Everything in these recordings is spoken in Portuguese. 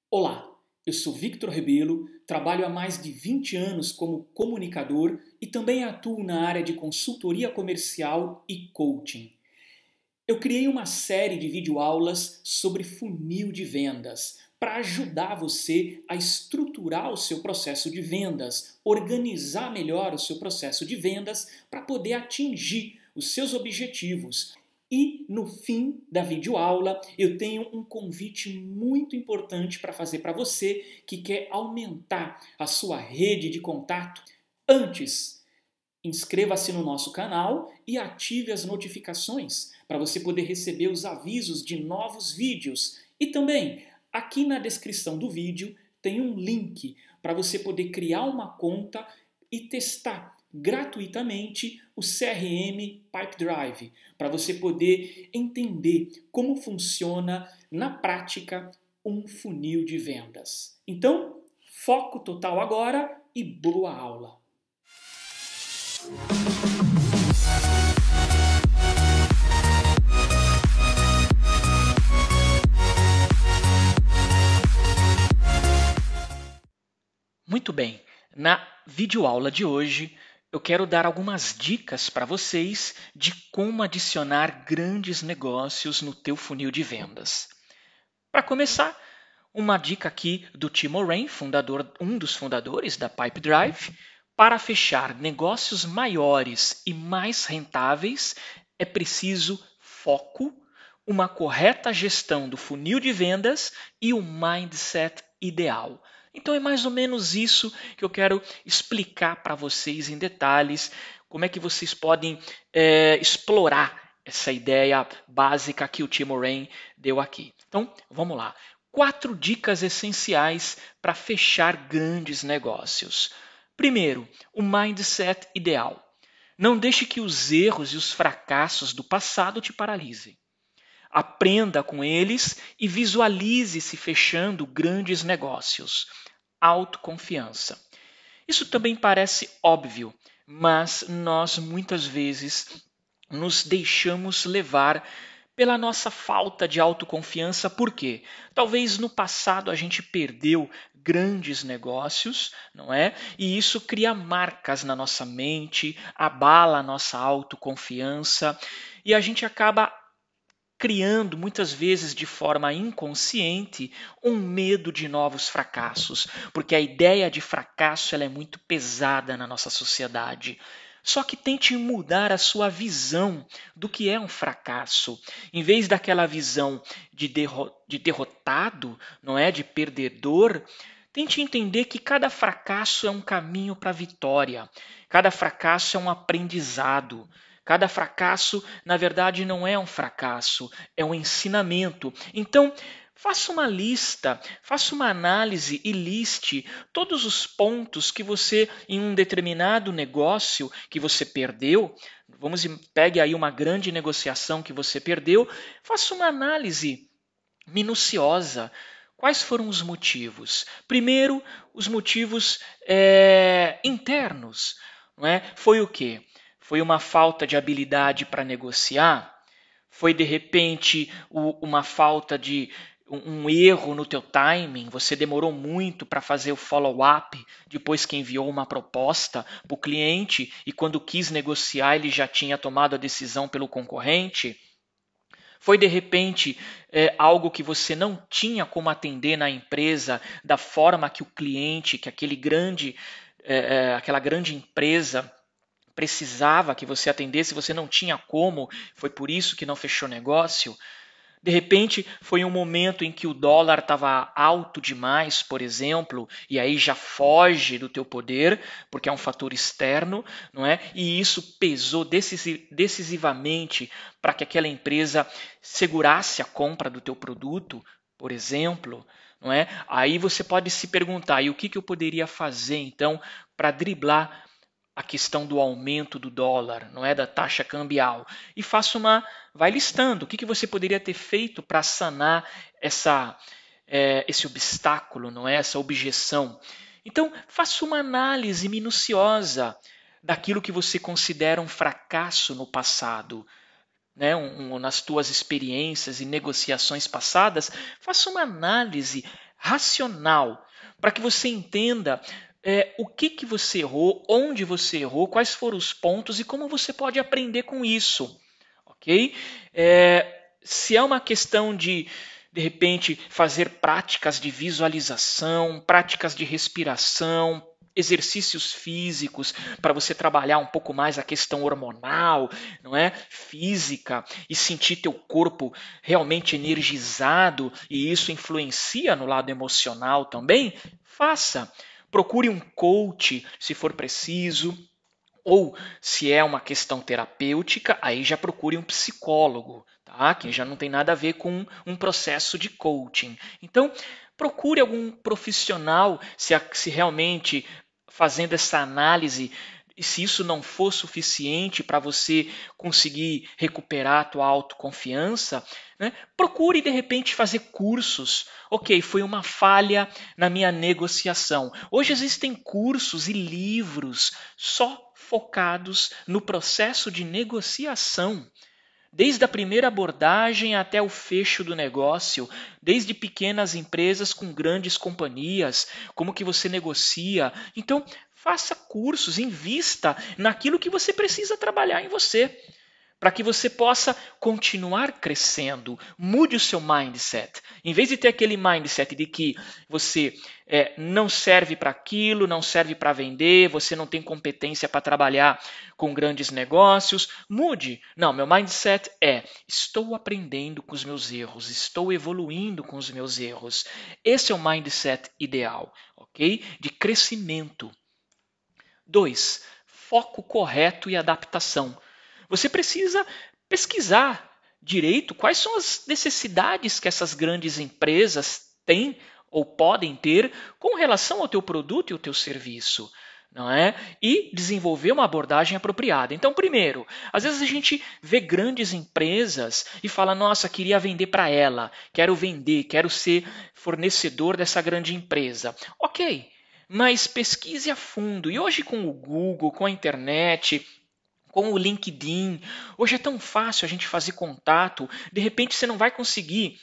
Olá, eu sou Victor Rebelo, trabalho há mais de 20 anos como comunicador e também atuo na área de consultoria comercial e coaching. Eu criei uma série de videoaulas sobre funil de vendas para ajudar você a estruturar o seu processo de vendas, organizar melhor o seu processo de vendas para poder atingir os seus objetivos. E no fim da videoaula eu tenho um convite muito importante para fazer para você que quer aumentar a sua rede de contato. Antes, inscreva-se no nosso canal e ative as notificações para você poder receber os avisos de novos vídeos. E também, aqui na descrição do vídeo tem um link para você poder criar uma conta e testar gratuitamente o CRM Pipedrive, para você poder entender como funciona na prática um funil de vendas. Então, foco total agora e boa aula! Muito bem, na videoaula de hoje eu quero dar algumas dicas para vocês de como adicionar grandes negócios no teu funil de vendas. Para começar, uma dica aqui do Tim Moran, um dos fundadores da Pipedrive. Para fechar negócios maiores e mais rentáveis, é preciso foco, uma correta gestão do funil de vendas e o mindset ideal. Então é mais ou menos isso que eu quero explicar para vocês em detalhes, como é que vocês podem explorar essa ideia básica que o Tim Moran deu aqui. Então, vamos lá. 4 dicas essenciais para fechar grandes negócios. Primeiro, o mindset ideal. Não deixe que os erros e os fracassos do passado te paralisem. Aprenda com eles e visualize-se fechando grandes negócios. Autoconfiança. Isso também parece óbvio, mas nós muitas vezes nos deixamos levar pela nossa falta de autoconfiança. Por quê? Talvez no passado a gente perdeu grandes negócios, não é? E isso cria marcas na nossa mente, abala a nossa autoconfiança e a gente acaba criando muitas vezes de forma inconsciente um medo de novos fracassos, porque a ideia de fracasso ela é muito pesada na nossa sociedade. Só que tente mudar a sua visão do que é um fracasso. Em vez daquela visão de derrotado, não é, de perdedor, tente entender que cada fracasso é um caminho para a vitória. Cada fracasso é um aprendizado. Cada fracasso, na verdade, não é um fracasso, é um ensinamento. Então, faça uma lista, faça uma análise e liste todos os pontos que você, em um determinado negócio que você perdeu, pegue aí uma grande negociação que você perdeu, faça uma análise minuciosa. Quais foram os motivos? Primeiro, os motivos internos. Não é? Foi o quê? Foi uma falta de habilidade para negociar? Foi, de repente, uma falta de um erro no teu timing? Você demorou muito para fazer o follow-up depois que enviou uma proposta para o cliente e quando quis negociar ele já tinha tomado a decisão pelo concorrente? Foi, de repente, algo que você não tinha como atender na empresa da forma que o cliente, que aquela grande empresa precisava que você atendesse, você não tinha como, foi por isso que não fechou negócio? De repente, foi um momento em que o dólar estava alto demais, por exemplo, e aí já foge do teu poder, porque é um fator externo, não é? E isso pesou decisivamente para que aquela empresa segurasse a compra do teu produto, por exemplo, não é? Aí você pode se perguntar, e o que eu poderia fazer então para driblar a questão do aumento do dólar, não é, da taxa cambial, e vai listando o que você poderia ter feito para sanar esse obstáculo, não é, essa objeção. Então, faça uma análise minuciosa daquilo que você considera um fracasso no passado, né, nas tuas experiências e negociações passadas. Faça uma análise racional, para que você entenda o que você errou, onde você errou, quais foram os pontos e como você pode aprender com isso. Ok? Se é uma questão de repente, fazer práticas de visualização, práticas de respiração, exercícios físicos para você trabalhar um pouco mais a questão hormonal, não é? Física, e sentir teu corpo realmente energizado, e isso influencia no lado emocional também, faça. Procure um coach, se for preciso, ou se é uma questão terapêutica, aí já procure um psicólogo, tá? Que já não tem nada a ver com um processo de coaching. Então, procure algum profissional se realmente fazendo essa análise, e se isso não for suficiente para você conseguir recuperar a tua autoconfiança, né? Procure de repente fazer cursos. Ok, foi uma falha na minha negociação. Hoje existem cursos e livros só focados no processo de negociação. Desde a primeira abordagem até o fecho do negócio, desde pequenas empresas com grandes companhias, como que você negocia. Então, faça cursos, invista naquilo que você precisa trabalhar em você, para que você possa continuar crescendo. Mude o seu mindset. Em vez de ter aquele mindset de que você não serve para aquilo, não serve para vender, você não tem competência para trabalhar com grandes negócios, mude. Não, meu mindset é: estou aprendendo com os meus erros, estou evoluindo com os meus erros. Esse é o mindset ideal, ok? De crescimento. 2. Foco correto e adaptação. Você precisa pesquisar direito quais são as necessidades que essas grandes empresas têm ou podem ter com relação ao teu produto e ao teu serviço, não é? E desenvolver uma abordagem apropriada. Então, primeiro, às vezes a gente vê grandes empresas e fala: nossa, queria vender para ela, quero vender, quero ser fornecedor dessa grande empresa. Ok, mas pesquise a fundo. E hoje com o Google, com a internet, com o LinkedIn, hoje é tão fácil a gente fazer contato. De repente você não vai conseguir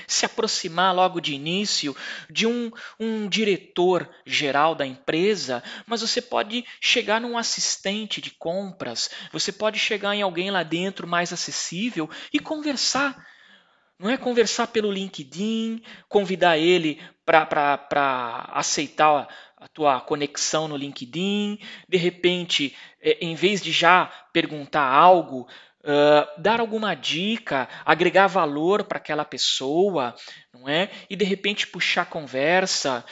se aproximar logo de início de um diretor geral da empresa, mas você pode chegar num assistente de compras, você pode chegar em alguém lá dentro mais acessível e conversar. Não é conversar pelo LinkedIn, convidar ele para aceitar a tua conexão no LinkedIn, de repente, em vez de já perguntar algo, dar alguma dica, agregar valor para aquela pessoa, não é? E de repente puxar conversa,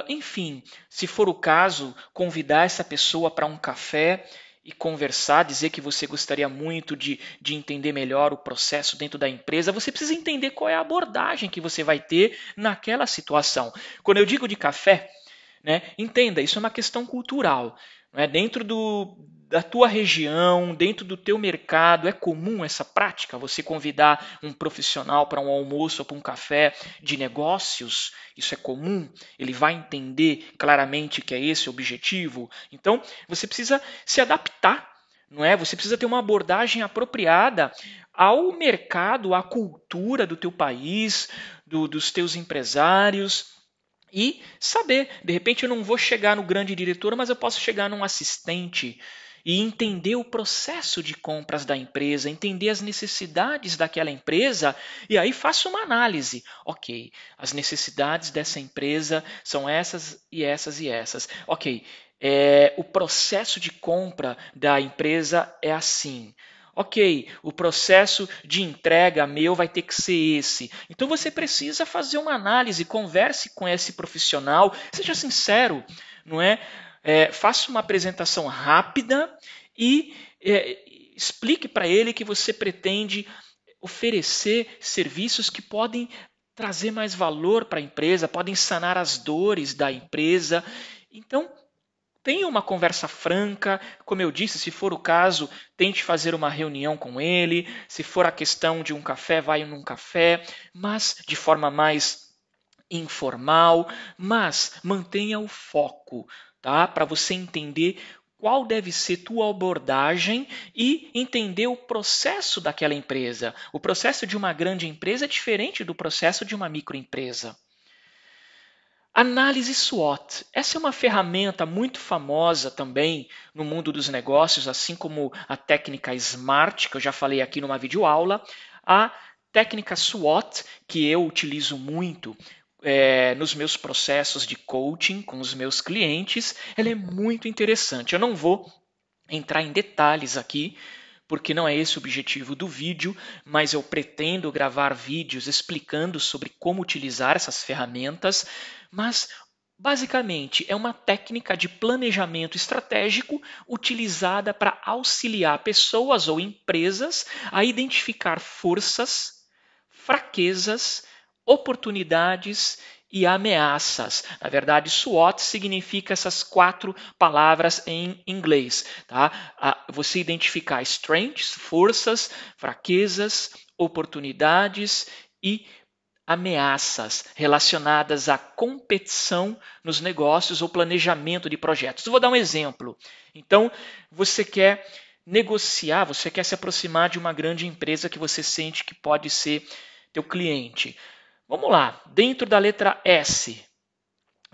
enfim, se for o caso, convidar essa pessoa para um café e conversar, dizer que você gostaria muito de entender melhor o processo dentro da empresa. Você precisa entender qual é a abordagem que você vai ter naquela situação. Quando eu digo de café, né, entenda, isso é uma questão cultural. Não é? Dentro da tua região, dentro do teu mercado, é comum essa prática? Você convidar um profissional para um almoço ou para um café de negócios? Isso é comum? Ele vai entender claramente que é esse o objetivo? Então, você precisa se adaptar, não é? Você precisa ter uma abordagem apropriada ao mercado, à cultura do teu país, dos teus empresários. E saber, de repente eu não vou chegar no grande diretor, mas eu posso chegar num assistente e entender o processo de compras da empresa, entender as necessidades daquela empresa, e aí faço uma análise. Ok, as necessidades dessa empresa são essas e essas e essas. Ok, o processo de compra da empresa é assim. Ok, o processo de entrega meu vai ter que ser esse. Então você precisa fazer uma análise, converse com esse profissional, seja sincero, não é? Faça uma apresentação rápida e explique para ele que você pretende oferecer serviços que podem trazer mais valor para a empresa, podem sanar as dores da empresa. Então, tenha uma conversa franca, como eu disse, se for o caso, tente fazer uma reunião com ele, se for a questão de um café, vai num café, mas de forma mais informal, mas mantenha o foco, tá? Para você entender qual deve ser tua abordagem e entender o processo daquela empresa. O processo de uma grande empresa é diferente do processo de uma microempresa. Análise SWOT. Essa é uma ferramenta muito famosa também no mundo dos negócios, assim como a técnica SMART, que eu já falei aqui numa videoaula. A técnica SWOT, que eu utilizo muito nos meus processos de coaching com os meus clientes, ela é muito interessante. Eu não vou entrar em detalhes aqui, porque não é esse o objetivo do vídeo, mas eu pretendo gravar vídeos explicando sobre como utilizar essas ferramentas, mas basicamente é uma técnica de planejamento estratégico utilizada para auxiliar pessoas ou empresas a identificar forças, fraquezas, oportunidades e ameaças. Na verdade, SWOT significa essas 4 palavras em inglês. Tá? Você identificar strengths, forças, fraquezas, oportunidades e ameaças relacionadas à competição nos negócios ou planejamento de projetos. Eu vou dar um exemplo. Então, você quer negociar, você quer se aproximar de uma grande empresa que você sente que pode ser teu cliente. Vamos lá, dentro da letra S,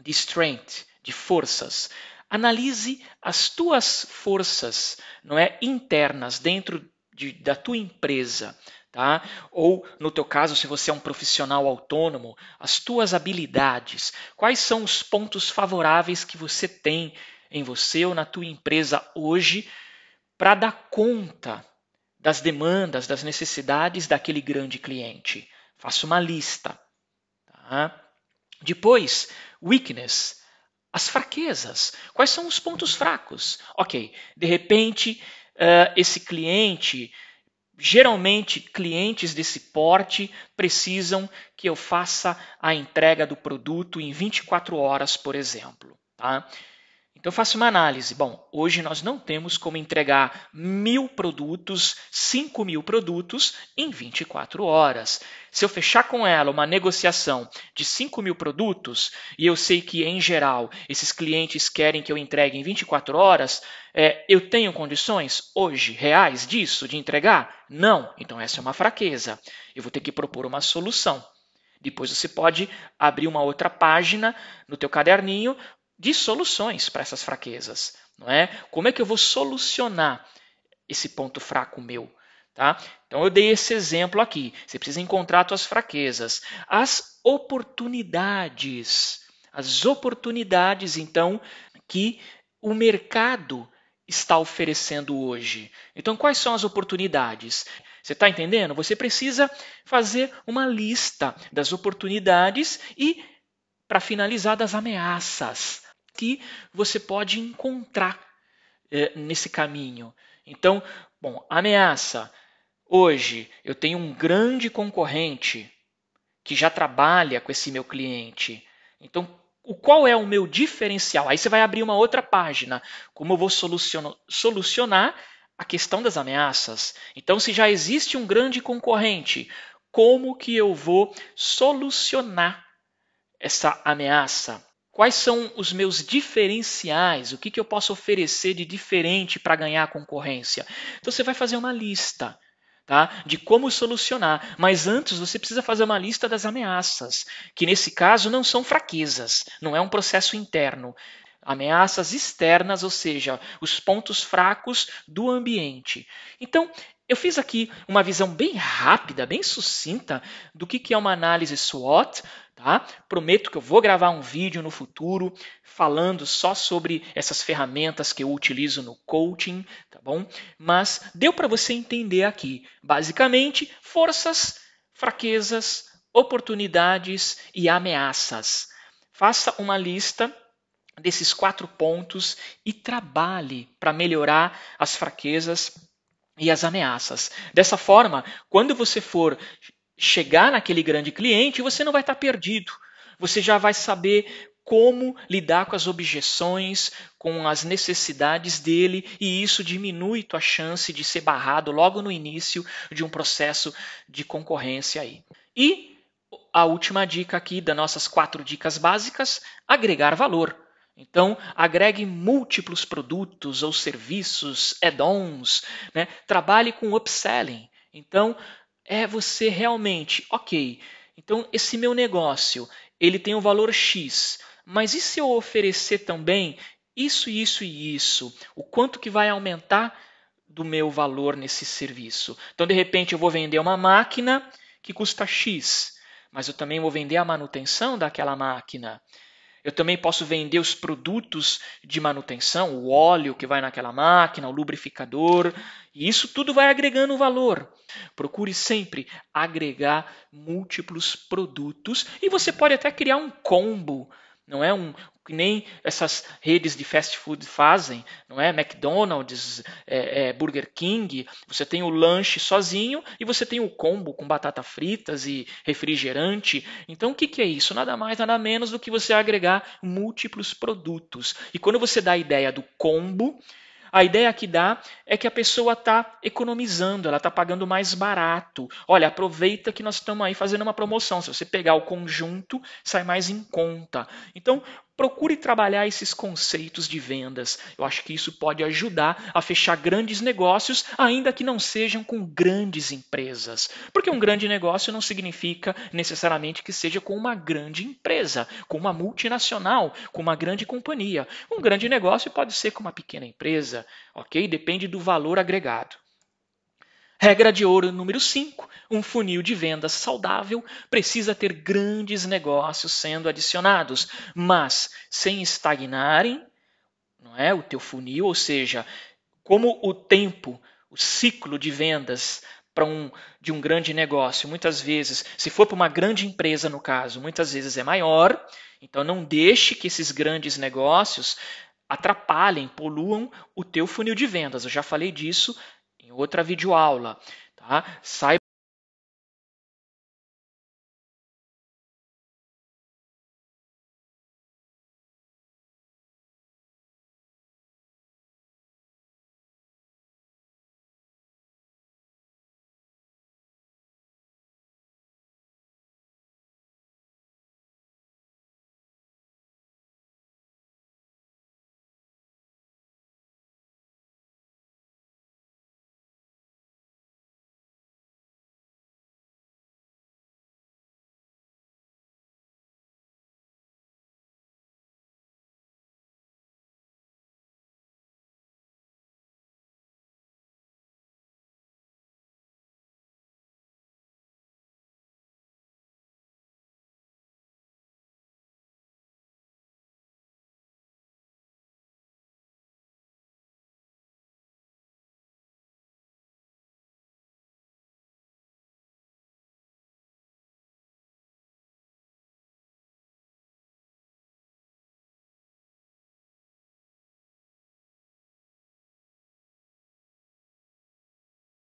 de strength, de forças, analise as tuas forças, não é, internas dentro da tua empresa, tá? Ou no teu caso, se você é um profissional autônomo, as tuas habilidades, quais são os pontos favoráveis que você tem em você ou na tua empresa hoje para dar conta das demandas, das necessidades daquele grande cliente. Faça uma lista. Tá? Depois, weakness, as fraquezas. Quais são os pontos fracos? Ok, de repente, esse cliente, geralmente clientes desse porte precisam que eu faça a entrega do produto em 24 horas, por exemplo. Tá? Então, faça uma análise. Bom, hoje nós não temos como entregar 1.000 produtos, 5.000 produtos em 24 horas. Se eu fechar com ela uma negociação de 5.000 produtos, e eu sei que, em geral, esses clientes querem que eu entregue em 24 horas, eu tenho condições hoje reais disso, de entregar? Não. Então, essa é uma fraqueza. Eu vou ter que propor uma solução. Depois você pode abrir uma outra página no teu caderninho de soluções para essas fraquezas, não é? Como é que eu vou solucionar esse ponto fraco meu? Tá? Então eu dei esse exemplo aqui. Você precisa encontrar suas fraquezas. As oportunidades, então, que o mercado está oferecendo hoje. Então, quais são as oportunidades? Você está entendendo? Você precisa fazer uma lista das oportunidades e, para finalizar, das ameaças que você pode encontrar nesse caminho. Então, bom, ameaça. Hoje eu tenho um grande concorrente que já trabalha com esse meu cliente. Então, qual é o meu diferencial? Aí você vai abrir uma outra página. Como eu vou solucionar a questão das ameaças? Então, se já existe um grande concorrente, como que eu vou solucionar essa ameaça? Quais são os meus diferenciais? O que eu posso oferecer de diferente para ganhar a concorrência? Então você vai fazer uma lista, tá, de como solucionar. Mas antes você precisa fazer uma lista das ameaças, que nesse caso não são fraquezas, não é um processo interno. Ameaças externas, ou seja, os pontos fracos do ambiente. Então, eu fiz aqui uma visão bem rápida, bem sucinta do que é uma análise SWOT. Tá? Prometo que eu vou gravar um vídeo no futuro falando só sobre essas ferramentas que eu utilizo no coaching, tá bom? Mas deu para você entender aqui, basicamente, forças, fraquezas, oportunidades e ameaças. Faça uma lista desses 4 pontos e trabalhe para melhorar as fraquezas e as ameaças. Dessa forma, quando você for chegar naquele grande cliente, você não vai estar perdido. Você já vai saber como lidar com as objeções, com as necessidades dele, e isso diminui tua chance de ser barrado logo no início de um processo de concorrência aí. E a última dica aqui das nossas 4 dicas básicas, agregar valor. Então, agregue múltiplos produtos ou serviços, add-ons, né? Trabalhe com upselling. Então, é você realmente, ok, então esse meu negócio, ele tem um valor X. mas e se eu oferecer também isso, isso e isso? O quanto que vai aumentar do meu valor nesse serviço? Então, de repente, eu vou vender uma máquina que custa X, mas eu também vou vender a manutenção daquela máquina. Eu também posso vender os produtos de manutenção, o óleo que vai naquela máquina, o lubrificador, e isso tudo vai agregando valor. Procure sempre agregar múltiplos produtos e você pode até criar um combo, não é que nem essas redes de fast food fazem, não é? McDonald's, Burger King, você tem o lanche sozinho e você tem o combo com batata fritas e refrigerante. Então o que é isso? Nada mais, nada menos do que você agregar múltiplos produtos. E quando você dá a ideia do combo, a ideia que dá é que a pessoa está economizando, ela está pagando mais barato. Olha, aproveita que nós estamos aí fazendo uma promoção. Se você pegar o conjunto, sai mais em conta. Então, procure trabalhar esses conceitos de vendas. Eu acho que isso pode ajudar a fechar grandes negócios, ainda que não sejam com grandes empresas. Porque um grande negócio não significa necessariamente que seja com uma grande empresa, com uma multinacional, com uma grande companhia. Um grande negócio pode ser com uma pequena empresa, ok? Depende do valor agregado. Regra de ouro número 5. Um funil de vendas saudável precisa ter grandes negócios sendo adicionados, mas sem estagnarem, não é, o teu funil, ou seja, como o tempo, o ciclo de vendas de um grande negócio, muitas vezes, se for para uma grande empresa no caso, muitas vezes é maior, então não deixe que esses grandes negócios atrapalhem, poluam o teu funil de vendas. Eu já falei disso em outra videoaula. Tá? Saiba